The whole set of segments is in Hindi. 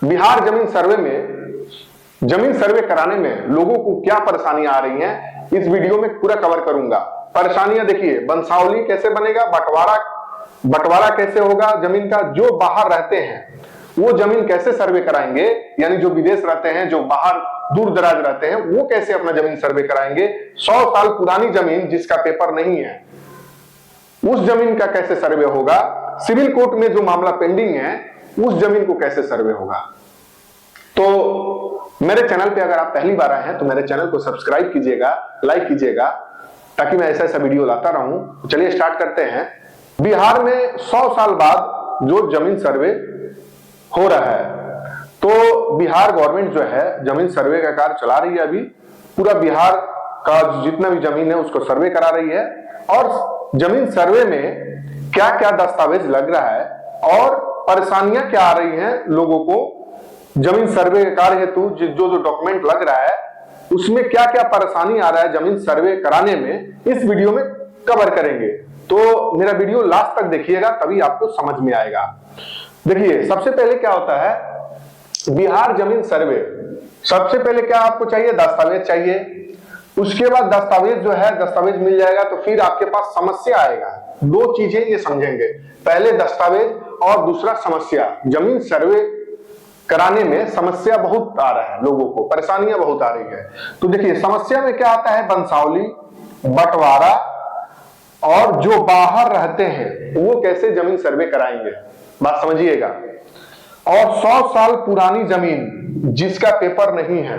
बिहार जमीन सर्वे में जमीन सर्वे कराने में लोगों को क्या परेशानियां आ रही हैं, इस वीडियो में पूरा कवर करूंगा। परेशानियां देखिए, वंशावली कैसे बनेगा, बंटवारा कैसे होगा जमीन का, जो बाहर रहते हैं वो जमीन कैसे सर्वे कराएंगे, यानी जो विदेश रहते हैं, जो बाहर दूर दराज रहते हैं, वो कैसे अपना जमीन सर्वे कराएंगे। 100 साल पुरानी जमीन जिसका पेपर नहीं है, उस जमीन का कैसे सर्वे होगा। सिविल कोर्ट में जो मामला पेंडिंग है, उस जमीन को कैसे सर्वे होगा। तो मेरे चैनल पे अगर आप पहली बार आए हैं तो मेरे चैनल को सब्सक्राइब कीजिएगा, लाइक कीजिएगा, ताकि मैं ऐसा वीडियो लाता रहूं। चलिए स्टार्ट करते हैं। बिहार में 100 साल बाद जो जमीन सर्वे हो रहा है, तो बिहार गवर्नमेंट जो है जमीन सर्वे का कार्य चला रही है। अभी पूरा बिहार का जितना भी जमीन है उसको सर्वे करा रही है। और जमीन सर्वे में क्या क्या दस्तावेज लग रहा है और परेशानियां क्या आ रही हैं लोगों को, जमीन सर्वे कार्य हेतु जो डॉक्यूमेंट लग रहा है उसमें क्या क्या परेशानी आ रहा है जमीन सर्वे कराने में, इस वीडियो में कवर करेंगे। तो मेरा वीडियो लास्ट तक देखिएगा, तभी आपको समझ में आएगा। देखिए, सबसे पहले क्या होता है बिहार जमीन सर्वे, सबसे पहले क्या आपको चाहिए, दस्तावेज चाहिए। उसके बाद दस्तावेज जो है, दस्तावेज मिल जाएगा तो फिर आपके पास समस्या आएगा। दो चीजें ये समझेंगे, पहले दस्तावेज और दूसरा समस्या। जमीन सर्वे कराने में समस्या बहुत आ रहा है, लोगों को परेशानियां बहुत आ रही है। तो देखिए, समस्या में क्या आता है, वंशावली, बंटवारा और जो बाहर रहते हैं वो कैसे जमीन सर्वे कराएंगे, बात समझिएगा। और 100 साल पुरानी जमीन जिसका पेपर नहीं है,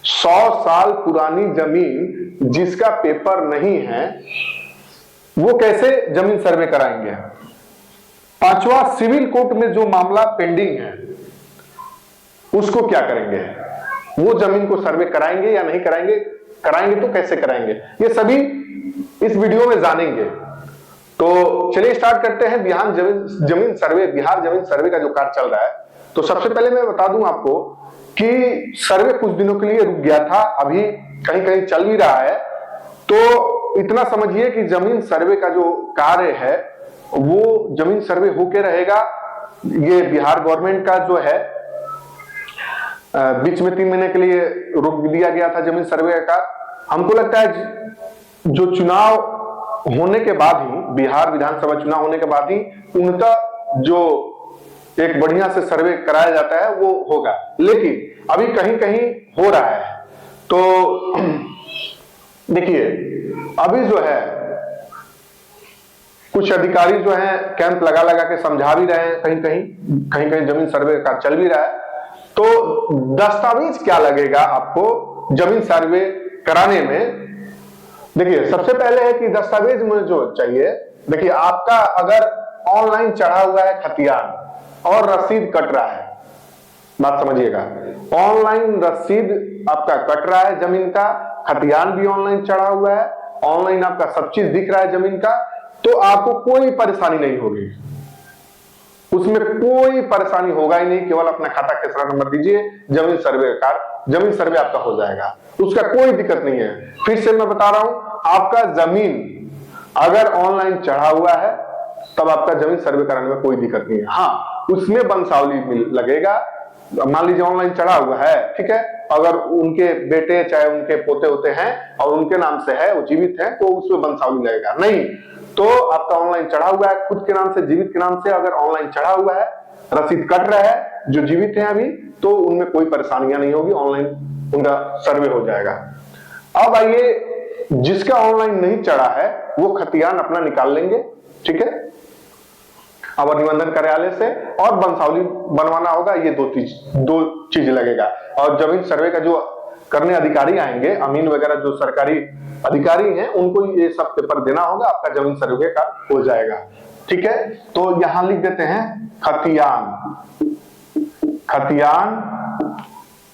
100 साल पुरानी जमीन जिसका पेपर नहीं है, वो कैसे जमीन सर्वे कराएंगे। पांचवा, सिविल कोर्ट में जो मामला पेंडिंग है उसको क्या करेंगे, वो जमीन को सर्वे कराएंगे या नहीं कराएंगे, कराएंगे तो कैसे कराएंगे, ये सभी इस वीडियो में जानेंगे। तो चलिए स्टार्ट करते हैं। बिहार जमीन सर्वे का जो कार्य चल रहा है, तो सबसे पहले मैं बता दूं आपको कि सर्वे कुछ दिनों के लिए रुक गया था, अभी कहीं कहीं चल भी रहा है। तो इतना समझिए कि जमीन सर्वे का जो कार्य है वो जमीन सर्वे होके रहेगा। ये बिहार गवर्नमेंट का जो है बीच में 3 महीने के लिए रोक दिया गया था जमीन सर्वे का। हमको लगता है जो चुनाव होने के बाद ही, बिहार विधानसभा चुनाव होने के बाद ही उनका जो एक बढ़िया से सर्वे कराया जाता है वो होगा, लेकिन अभी कहीं कहीं हो रहा है। तो देखिए, अभी जो है कुछ अधिकारी जो है कैंप लगा लगा के समझा भी रहे हैं, कहीं कहीं जमीन सर्वे का चल भी रहा है। तो दस्तावेज क्या लगेगा आपको जमीन सर्वे कराने में। देखिए, सबसे पहले है कि दस्तावेज में जो चाहिए, देखिए आपका अगर ऑनलाइन चढ़ा हुआ है खतियान और रसीद कट रहा है, बात समझिएगा, ऑनलाइन रसीद आपका कट रहा है जमीन का, खतियान भी ऑनलाइन चढ़ा हुआ है, ऑनलाइन आपका सब चीज दिख रहा है जमीन का, तो आपको कोई परेशानी नहीं होगी, उसमें कोई परेशानी होगा ही नहीं। केवल अपना खाता खेसरा नंबर दीजिए, जमीन सर्वे आपका हो जाएगा, उसका कोई दिक्कत नहीं है। फिर से मैं बता रहा हूं, आपका जमीन अगर ऑनलाइन चढ़ा हुआ है तब आपका जमीन सर्वे कराने में कोई दिक्कत नहीं है। हाँ, उसमें वंशावली लगेगा। मान लीजिए ऑनलाइन चढ़ा हुआ है, ठीक है, अगर उनके बेटे चाहे उनके पोते होते हैं और उनके नाम से है, वो जीवित है, तो उसमें वंशावली लगेगा। नहीं तो आपका ऑनलाइन चढ़ा हुआ है खुद के नाम से, जीवित के नाम से, अगर ऑनलाइन चढ़ा हुआ है, रसीद कट रहा है, जो जीवित है अभी, तो उनमें कोई परेशानियां नहीं होगी, ऑनलाइन उनका सर्वे हो जाएगा। अब आइए, जिसका ऑनलाइन नहीं चढ़ा है वो खतियान अपना निकाल लेंगे, ठीक है, अवर निबंधन कार्यालय से, और वंशावली बनवाना होगा। ये दो चीज लगेगा। और जमीन सर्वे का जो करने अधिकारी आएंगे, अमीन वगैरह जो सरकारी अधिकारी हैं, उनको ये सब पेपर देना होगा, आपका जमीन सर्वे का हो जाएगा, ठीक है। तो यहां लिख देते हैं खतियान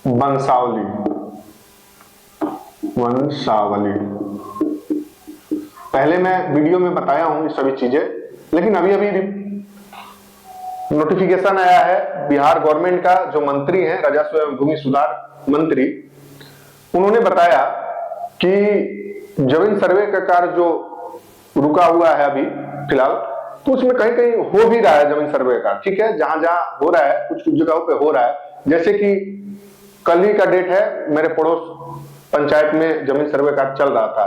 वंशावली। पहले मैं वीडियो में बताया हूं ये सभी चीजें, लेकिन अभी नोटिफिकेशन आया है बिहार गवर्नमेंट का, जो मंत्री हैं राजस्व एवं भूमि सुधार मंत्री, उन्होंने बताया कि जमीन सर्वे का कार्य जो रुका हुआ है अभी फिलहाल, तो उसमें कहीं कहीं हो भी रहा है जमीन सर्वे का, ठीक है, जहां जहां हो रहा है, कुछ कुछ जगहों पे हो रहा है। जैसे कि कल ही का डेट है, मेरे पड़ोस पंचायत में जमीन सर्वे का चल रहा था,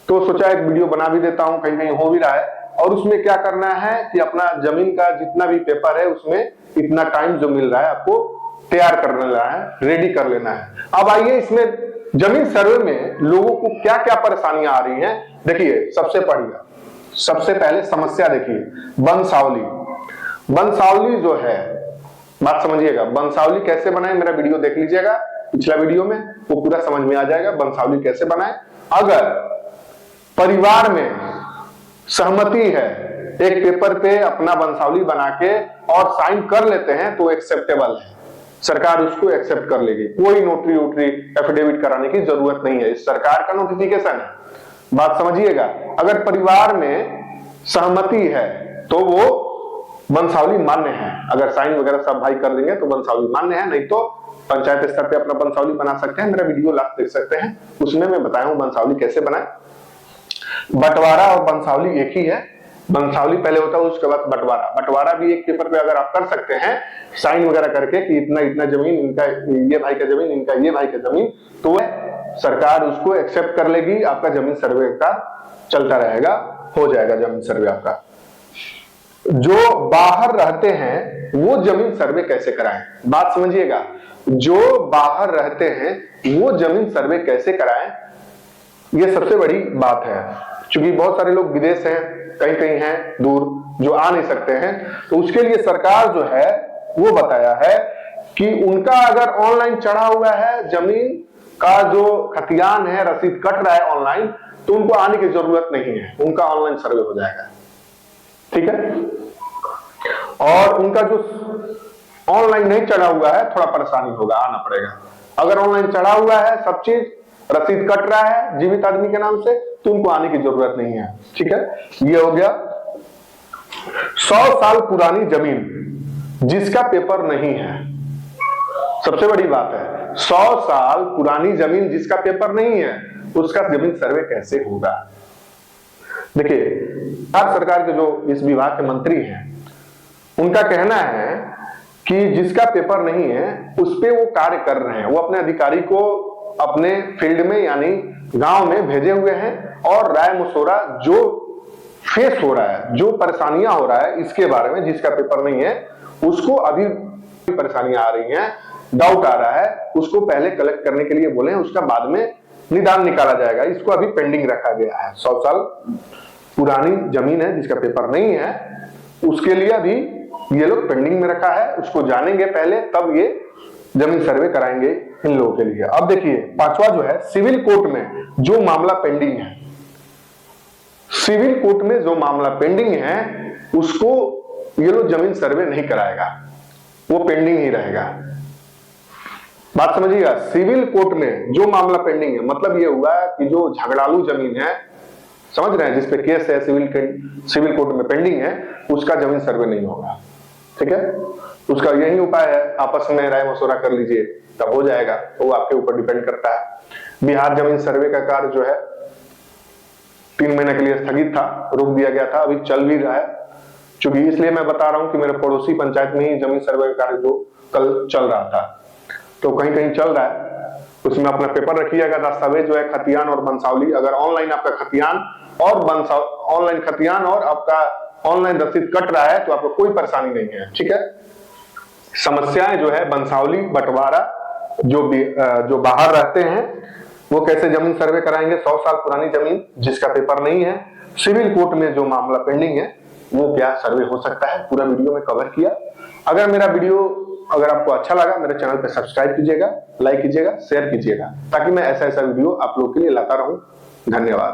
तो सोचा एक वीडियो बना भी देता हूं, कहीं कहीं हो भी रहा है। और उसमें क्या करना है कि अपना जमीन का जितना भी पेपर है उसमें इतना टाइम जो मिल रहा है आपको तैयार कर लेना है, रेडी कर लेना है। अब आइए इसमें जमीन सर्वे में लोगों को क्या क्या परेशानियां आ रही हैं, देखिए। सबसे पहले समस्या देखिए, वंशावली जो है, बात समझिएगा, वंशावली कैसे बनाए, मेरा वीडियो देख लीजिएगा पिछला वीडियो में, वो पूरा समझ में आ जाएगा वंशावली कैसे बनाए। अगर परिवार में सहमति है, एक पेपर पे अपना वंशावली बना के और साइन कर लेते हैं तो एक्सेप्टेबल है, सरकार उसको एक्सेप्ट कर लेगी, कोई नोटरी वोटरी एफिडेविट कराने की जरूरत नहीं है, इस सरकार का नोटिफिकेशन है, बात समझिएगा। अगर परिवार में सहमति है तो वो वंशावली मान्य है, अगर साइन वगैरह सब भाई कर देंगे तो वंशावली मान्य है, नहीं तो पंचायत स्तर पे अपना वंशावली बना सकते हैं। मेरा वीडियो लास्ट देख सकते हैं, उसमें मैं बताया हूं वंशावली कैसे बनाए। बंटवारा और वंशावली एक ही है, वंशावली पहले होता है उसके बाद बंटवारा भी एक पेपर पे अगर आप कर सकते हैं साइन वगैरह करके कि इतना इतना जमीन इनका, ये भाई का जमीन इनका, ये भाई का जमीन, तो सरकार उसको एक्सेप्ट कर लेगी, आपका जमीन सर्वे का चलता रहेगा, हो जाएगा जमीन सर्वे आपका। जो बाहर रहते हैं वो जमीन सर्वे कैसे कराएं, बात समझिएगा, जो बाहर रहते हैं वो जमीन सर्वे कैसे कराएं, ये सबसे बड़ी बात है। क्योंकि बहुत सारे लोग विदेश हैं, कहीं कहीं हैं दूर, जो आ नहीं सकते हैं, तो उसके लिए सरकार जो है वो बताया है कि उनका अगर ऑनलाइन चढ़ा हुआ है जमीन का जो खतियान है, रसीद कट रहा है ऑनलाइन, तो उनको आने की जरूरत नहीं है, उनका ऑनलाइन सर्वे हो जाएगा, ठीक है। और उनका जो ऑनलाइन नहीं चढ़ा हुआ है थोड़ा परेशानी होगा, आना पड़ेगा। अगर ऑनलाइन चढ़ा हुआ है, सब चीज रसीद कट रहा है जीवित आदमी के नाम से, तो उनको आने की जरूरत नहीं है, ठीक है। ये हो गया। 100 साल पुरानी जमीन जिसका पेपर नहीं है, सबसे बड़ी बात है, 100 साल पुरानी जमीन जिसका पेपर नहीं है उसका जमीन सर्वे कैसे होगा। देखिए, भारत सरकार के जो इस विभाग के मंत्री हैं उनका कहना है कि जिसका पेपर नहीं है उस पे वो कार्य कर रहे हैं, वो अपने अधिकारी को अपने फील्ड में यानी गांव में भेजे हुए हैं, और राय मशवरा जो फेस हो रहा है, जो परेशानियां हो रहा है इसके बारे में, जिसका पेपर नहीं है उसको अभी परेशानियां आ रही हैं, डाउट आ रहा है, उसको पहले कलेक्ट करने के लिए बोले हैं, उसका बाद में निदान निकाला जाएगा, इसको अभी पेंडिंग रखा गया है। 100 साल पुरानी जमीन है जिसका पेपर नहीं है, उसके लिए अभी ये लोग पेंडिंग में रखा है, उसको जानेंगे पहले, तब ये जमीन सर्वे कराएंगे इन लोगों के लिए। अब देखिए, पांचवा जो है, सिविल कोर्ट में जो मामला पेंडिंग है, सिविल कोर्ट में जो मामला पेंडिंग है उसको ये लोग जमीन सर्वे नहीं कराएगा, वो पेंडिंग ही रहेगा, बात समझिएगा। सिविल कोर्ट में जो मामला पेंडिंग है, मतलब ये हुआ कि जो झगड़ालू जमीन है, समझ रहे हैं, जिसपे केस है सिविल कोर्ट में पेंडिंग है, उसका जमीन सर्वे नहीं होगा, ठीक है। उसका यही उपाय है, आपस में राय मशवरा कर लीजिए, तब हो जाएगा, तो वो आपके ऊपर डिपेंड करता है। बिहार जमीन सर्वे का कार्य जो है 3 महीने के लिए स्थगित था, रोक दिया गया था, अभी चल भी रहा है। क्योंकि इसलिए मैं बता रहा हूं कि मेरे पड़ोसी पंचायत में ही जमीन सर्वे का कार्य जो कल चल रहा था, तो कहीं कहीं चल रहा है, उसमें अपना पेपर रखिएगा, दस्तावेज जो है खतियान और वंशावली, अगर ऑनलाइन आपका खतियान और आपका ऑनलाइन रसीद कट रहा है तो आपको कोई परेशानी नहीं है, ठीक है। समस्याएं जो है वंशावली, बंटवारा, जो बाहर रहते हैं वो कैसे जमीन सर्वे कराएंगे, 100 साल पुरानी जमीन जिसका पेपर नहीं है, सिविल कोर्ट में जो मामला पेंडिंग है वो क्या सर्वे हो सकता है, पूरा वीडियो में कवर किया। अगर मेरा वीडियो अगर आपको अच्छा लगा, मेरे चैनल पे सब्सक्राइब कीजिएगा, लाइक कीजिएगा, शेयर कीजिएगा, ताकि मैं ऐसा वीडियो आप लोगों के लिए लाता रहूं। धन्यवाद।